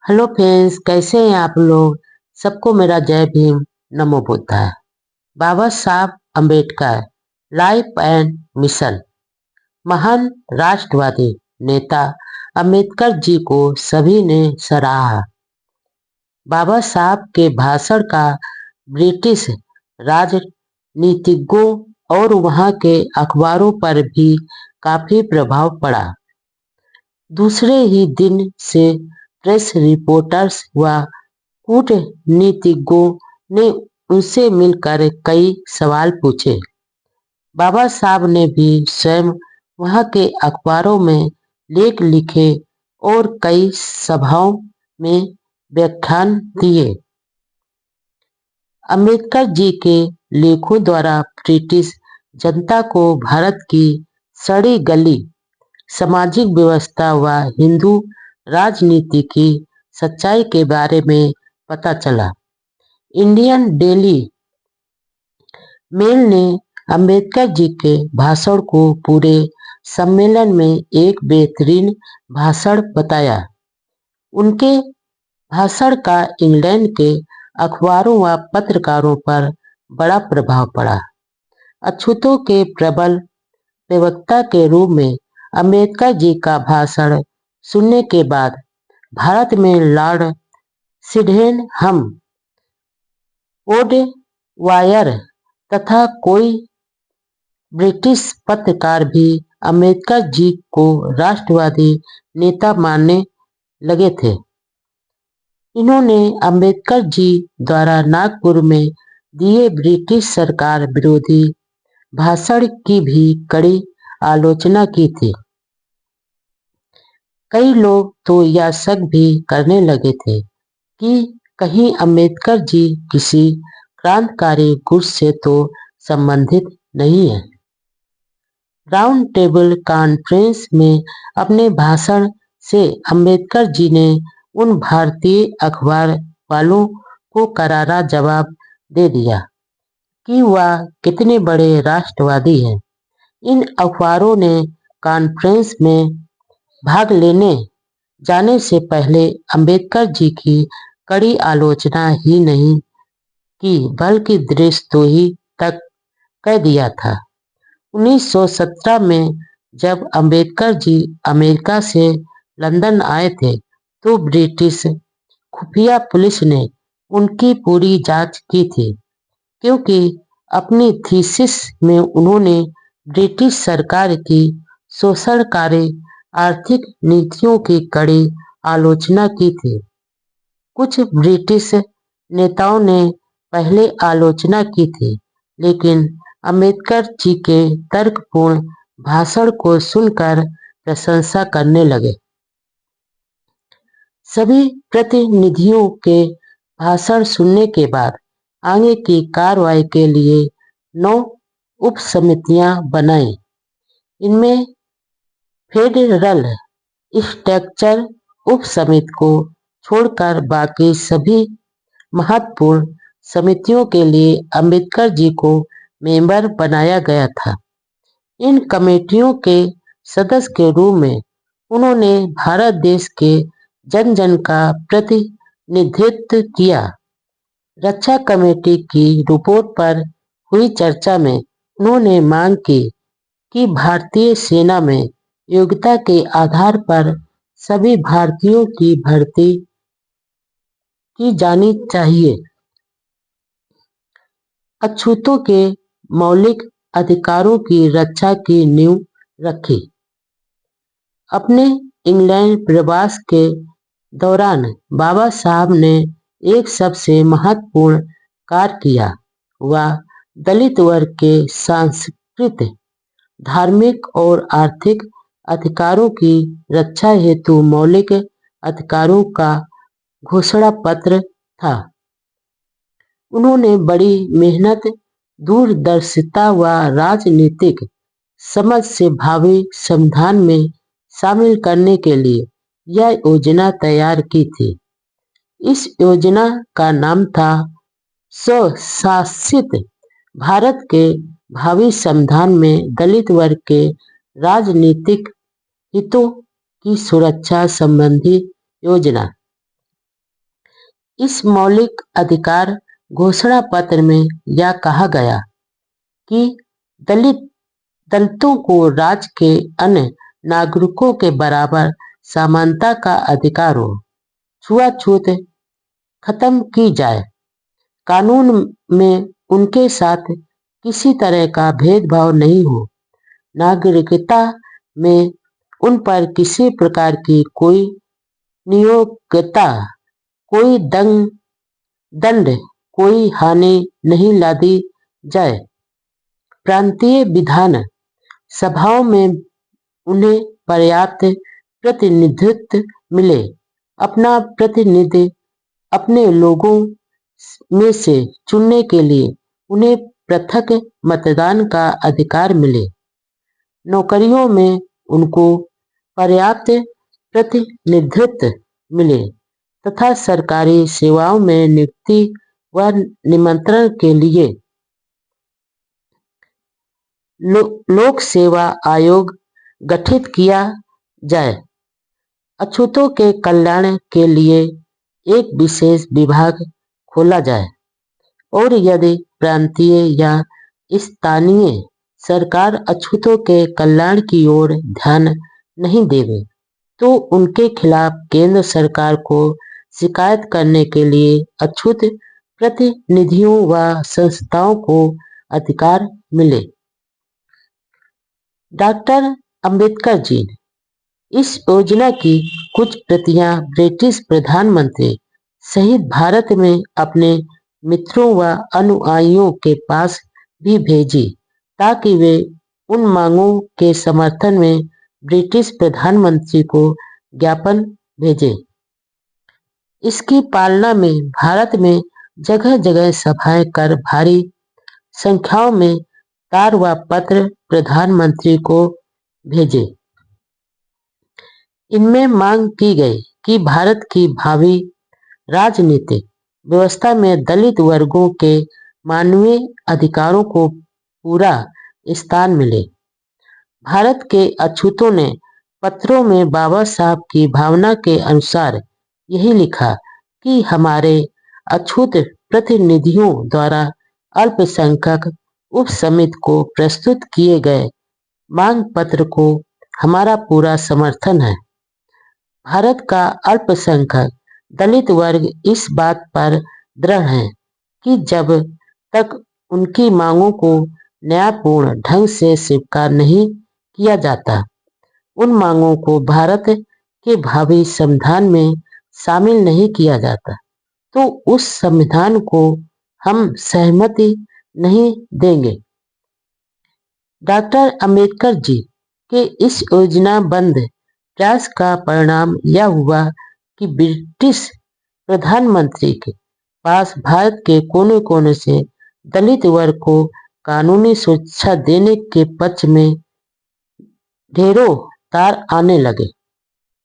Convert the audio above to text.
Hello friends, कैसे हैं आप लोग। सबको मेरा जय भीम, नमो बुद्धाय। बाबा Saheb Ambedkar life and mission. महान राष्ट्रवादी नेता अम्बेडकर जी को सभी ने सराहा। बाबा साहब के भाषण का ब्रिटिश राजनीतिज्ञों और वहां के अखबारों पर भी काफी प्रभाव पड़ा। दूसरे ही दिन से प्रेस रिपोर्टर्स व कूटनीतिज्ञों ने उनसे मिलकर कई सवाल पूछे। बाबा साहब ने भी स्वयं वहां के अखबारों में लेख लिखे और कई सभाओं में व्याख्यान दिए। अम्बेडकर जी के लेखों द्वारा ब्रिटिश जनता को भारत की सड़ी गली सामाजिक व्यवस्था व हिंदू राजनीति की सच्चाई के बारे में पता चला। इंडियन डेली मेल ने अम्बेडकर जी के भाषण को पूरे सम्मेलन में एक बेहतरीन भाषण बताया। उनके भाषण का इंग्लैंड के अखबारों व पत्रकारों पर बड़ा प्रभाव पड़ा। अछूतों के प्रबल प्रवक्ता के रूप में अम्बेडकर जी का भाषण सुनने के बाद भारत में लॉर्ड सिडेनहम, ओडवायर तथा कोई ब्रिटिश पत्रकार भी अम्बेडकर जी को राष्ट्रवादी नेता मानने लगे थे। इन्होंने अम्बेडकर जी द्वारा नागपुर में दिए ब्रिटिश सरकार विरोधी भाषण की भी कड़ी आलोचना की थी। कई लोग तो यह शक भी करने लगे थे कि कहीं अम्बेडकर जी किसी क्रांतिकारी गुट से तो संबंधित नहीं है। राउंड टेबल कॉन्फ्रेंस में अपने भाषण से अम्बेडकर जी ने उन भारतीय अखबार वालों को करारा जवाब दे दिया कि वह कितने बड़े राष्ट्रवादी हैं। इन अखबारों ने कॉन्फ्रेंस में भाग लेने जाने से पहले अम्बेडकर जी की कड़ी आलोचना ही नहीं की बल्कि देशद्रोही तक कह दिया था। 1917 में जब अम्बेडकर जी अमेरिका से लंदन आए थे तो ब्रिटिश खुफिया पुलिस ने उनकी पूरी जांच की थी, क्योंकि अपनी थीसिस में उन्होंने ब्रिटिश सरकार की शोषणकारी आर्थिक नीतियों की कड़ी आलोचना की थी। कुछ ब्रिटिश नेताओं ने पहले आलोचना की थी, लेकिन अम्बेडकर जी के तर्कपूर्ण भाषण को सुनकर प्रशंसा करने लगे। सभी प्रतिनिधियों के भाषण सुनने के बाद आगे की कार्रवाई के लिए 9 उप समितियां बनाई। इनमें फेडरल स्ट्रक्चर उप समिति को छोड़कर बाकी सभी महत्वपूर्ण समितियों के लिए अम्बेडकर जी को मेंबर बनाया गया था। इन कमेटियों के सदस्य के रूप में उन्होंने भारत देश के जन जन का प्रतिनिधित्व किया। रक्षा कमेटी की रिपोर्ट पर हुई चर्चा में उन्होंने मांग की कि भारतीय सेना में योग्यता के आधार पर सभी भारतीयों की भर्ती की जानी चाहिए। अछूतों के मौलिक अधिकारों की रक्षा की नींव रखी। अपने इंग्लैंड प्रवास के दौरान बाबा साहब ने एक सबसे महत्वपूर्ण कार्य किया। वह दलित वर्ग के सांस्कृतिक, धार्मिक और आर्थिक अधिकारों की रक्षा हेतु मौलिक अधिकारों का घोषणा पत्र था। उन्होंने बड़ी मेहनत, दूरदर्शिता व राजनीतिक समझ से भावी संविधान में शामिल करने के लिए यह योजना तैयार की थी। इस योजना का नाम था स्वशासित भारत के भावी संविधान में दलित वर्ग के राजनीतिक हितों की सुरक्षा संबंधी योजना। इस मौलिक अधिकार घोषणा पत्र में यह कहा गया कि दलितों को राज्य के अन्य नागरिकों के बराबर समानता का अधिकार हो, छुआछूत खत्म की जाए, कानून में उनके साथ किसी तरह का भेदभाव नहीं हो, नागरिकता में उन पर किसी प्रकार की कोई नियोक्ता, कोई दंड, कोई हानि नहीं लादी जाए। प्रांतीय विधान सभाओं में उन्हें पर्याप्त प्रतिनिधित्व मिले, अपना प्रतिनिधि अपने लोगों में से चुनने के लिए उन्हें पृथक मतदान का अधिकार मिले, नौकरियों में उनको पर्याप्त प्रतिनिधित्व मिले तथा सरकारी सेवाओं में नियुक्ति व निमंत्रण के लिए लोक सेवा आयोग गठित किया जाए। अछूतों के कल्याण के लिए एक विशेष विभाग खोला जाए और यदि प्रांतीय या स्थानीय सरकार अछूतों के कल्याण की ओर ध्यान नहीं देवे तो उनके खिलाफ केंद्र सरकार को शिकायत करने के लिए अछूत प्रतिनिधियों व संस्थाओं को अधिकार मिले। डॉक्टर अंबेडकर जी ने इस योजना की कुछ प्रतियां ब्रिटिश प्रधानमंत्री सहित भारत में अपने मित्रों व अनुयायियों के पास भी भेजी ताकि वे उन मांगों के समर्थन में ब्रिटिश प्रधानमंत्री को ज्ञापन भेजें। इसकी पालना में भारत में जगह जगह सभाएं कर भारी संख्याओं में तार व पत्र प्रधानमंत्री को भेजे। इनमें मांग की गई कि भारत की भावी राजनीतिक व्यवस्था में दलित वर्गों के मानवीय अधिकारों को पूरा स्थान मिले। भारत के अछूतों ने पत्रों में बाबा साहब की भावना के अनुसार यही लिखा कि हमारे अछूत प्रतिनिधियों द्वारा अल्पसंख्यक उपसमिति को प्रस्तुत किए गए मांग पत्र को हमारा पूरा समर्थन है। भारत का अल्पसंख्यक दलित वर्ग इस बात पर दृढ़ है कि जब तक उनकी मांगों को न्यायपूर्ण ढंग से स्वीकार नहीं किया जाता, उन मांगों को भारत के भावी संविधान में शामिल नहीं किया जाता, तो उस संविधान को हम सहमति नहीं देंगे। डॉक्टर अंबेडकर जी के इस योजनाबद्ध प्रयास का परिणाम यह हुआ कि ब्रिटिश प्रधानमंत्री के पास भारत के कोने कोने से दलित वर्ग को कानूनी सुरक्षा देने के पक्ष में ढेरों तार आने लगे।